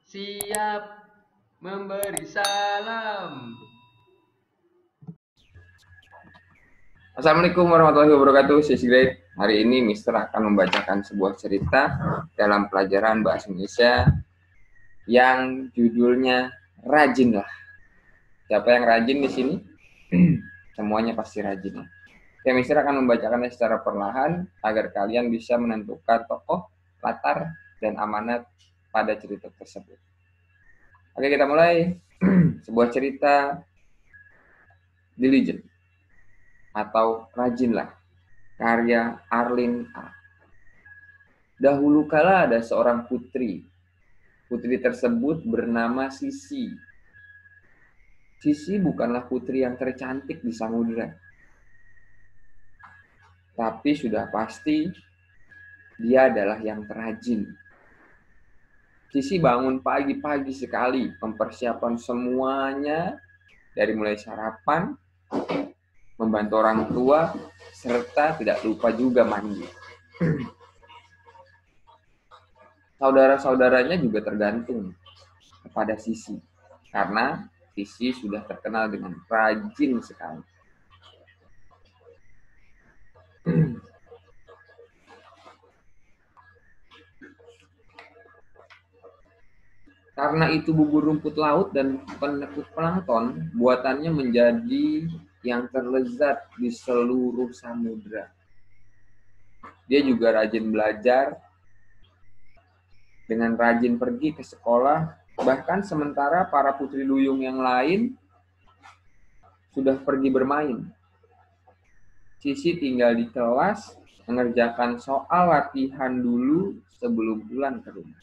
Siap memberi salam. Assalamualaikum warahmatullahi wabarakatuh. Sesi grade. Hari ini Mister akan membacakan sebuah cerita dalam pelajaran Bahasa Indonesia yang judulnya Rajinlah. Siapa yang rajin di sini? Semuanya pasti rajin. Oke, Mister akan membacakannya secara perlahan agar kalian bisa menentukan tokoh, latar, dan amanat pada cerita tersebut. Oke, kita mulai. Sebuah cerita Diligent atau Rajinlah, karya Arlene A. Dahulu kala ada seorang putri. Putri tersebut bernama Sisi. Sisi bukanlah putri yang tercantik di samudera. Tapi sudah pasti dia adalah yang terrajin. Sisi bangun pagi-pagi sekali, mempersiapkan semuanya dari mulai sarapan, membantu orang tua, serta tidak lupa juga mandi. Saudara-saudaranya juga tergantung kepada Sisi, karena Sisi sudah terkenal dengan rajin sekali. Karena itu bubur rumput laut dan penekuk plankton buatannya menjadi yang terlezat di seluruh samudra. Dia juga rajin belajar, dengan rajin pergi ke sekolah, bahkan sementara para putri duyung yang lain sudah pergi bermain. Sisi tinggal di kelas, mengerjakan soal latihan dulu sebelum pulang ke rumah.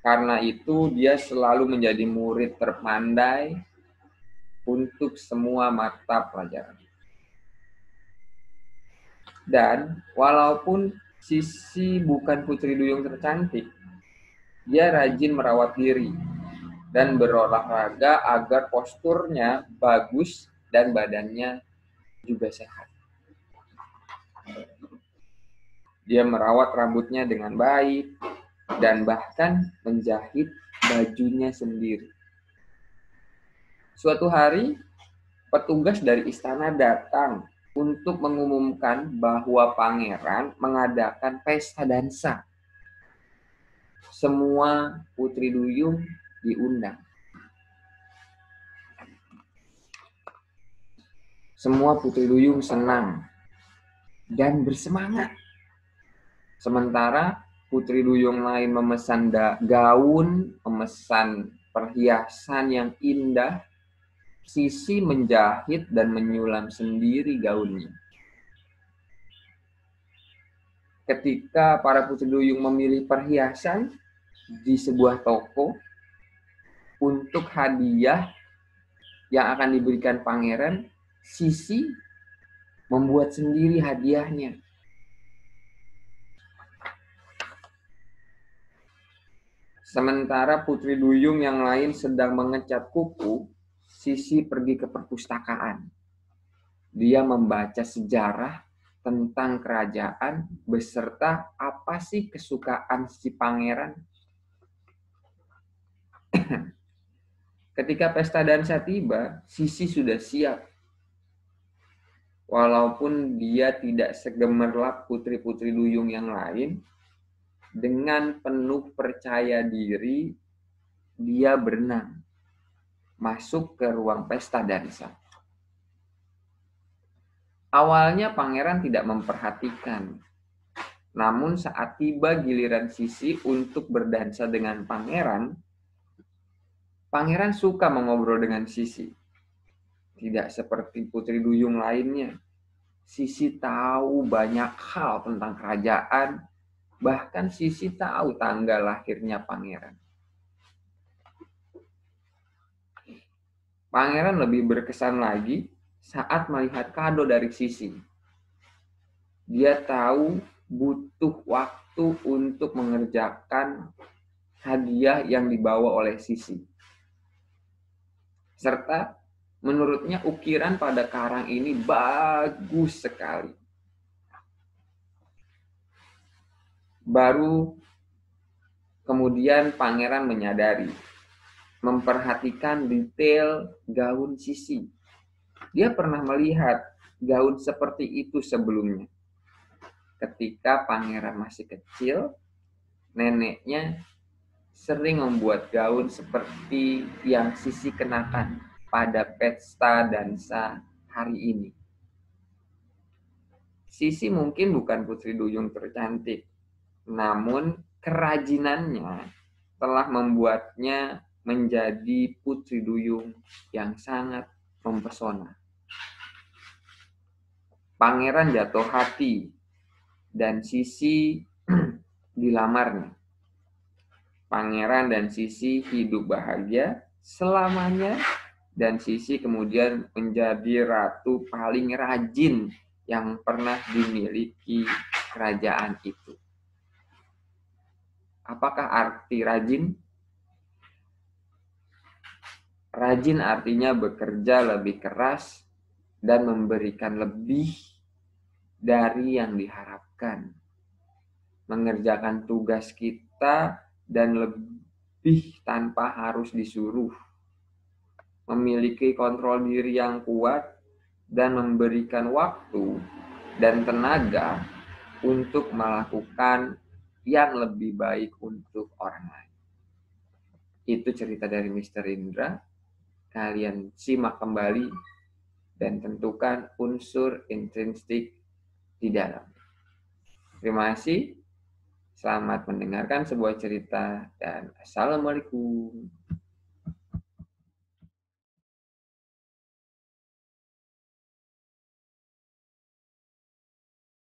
Karena itu, dia selalu menjadi murid terpandai untuk semua mata pelajaran. Dan walaupun Sisi bukan putri duyung tercantik, dia rajin merawat diri dan berolahraga agar posturnya bagus dan badannya juga sehat. Dia merawat rambutnya dengan baik dan bahkan menjahit bajunya sendiri. Suatu hari, petugas dari istana datang untuk mengumumkan bahwa pangeran mengadakan pesta dansa. Semua putri duyung diundang. Semua putri duyung senang dan bersemangat. Sementara putri duyung lain memesan gaun, memesan perhiasan yang indah, Sisi menjahit dan menyulam sendiri gaunnya. Ketika para putri duyung memilih perhiasan di sebuah toko untuk hadiah yang akan diberikan pangeran, Sisi membuat sendiri hadiahnya. Sementara putri duyung yang lain sedang mengecat kuku, Sisi pergi ke perpustakaan. Dia membaca sejarah tentang kerajaan beserta apa sih kesukaan si pangeran. Ketika pesta dansa tiba, Sisi sudah siap. Walaupun dia tidak segemerlap putri-putri duyung yang lain, dengan penuh percaya diri, dia berenang masuk ke ruang pesta dansa. Awalnya pangeran tidak memperhatikan. Namun saat tiba giliran Sisi untuk berdansa dengan pangeran, pangeran suka mengobrol dengan Sisi. Tidak seperti putri duyung lainnya. Sisi tahu banyak hal tentang kerajaan, bahkan Sisi tahu tanggal lahirnya pangeran. Pangeran lebih berkesan lagi saat melihat kado dari Sisi. Dia tahu butuh waktu untuk mengerjakan hadiah yang dibawa oleh Sisi. Serta menurutnya ukiran pada karang ini bagus sekali. Baru Kemudian pangeran menyadari, memperhatikan detail gaun Sisi. Dia pernah melihat gaun seperti itu sebelumnya. Ketika pangeran masih kecil, neneknya sering membuat gaun seperti yang Sisi kenakan pada pesta dansa hari ini. Sisi mungkin bukan putri duyung tercantik, namun kerajinannya telah membuatnya menjadi putri duyung yang sangat mempesona. Pangeran jatuh hati dan Sisi dilamarnya. Pangeran dan Sisi hidup bahagia selamanya dan Sisi kemudian menjadi ratu paling rajin yang pernah dimiliki kerajaan itu. Apakah arti rajin? Rajin artinya bekerja lebih keras dan memberikan lebih dari yang diharapkan. Mengerjakan tugas kita dan lebih tanpa harus disuruh. Memiliki kontrol diri yang kuat dan memberikan waktu dan tenaga untuk melakukan yang lebih baik untuk orang lain. Itu cerita dari Mr. Indra. Kalian simak kembali dan tentukan unsur intrinsik di dalam. Terima kasih. Selamat mendengarkan sebuah cerita dan assalamualaikum.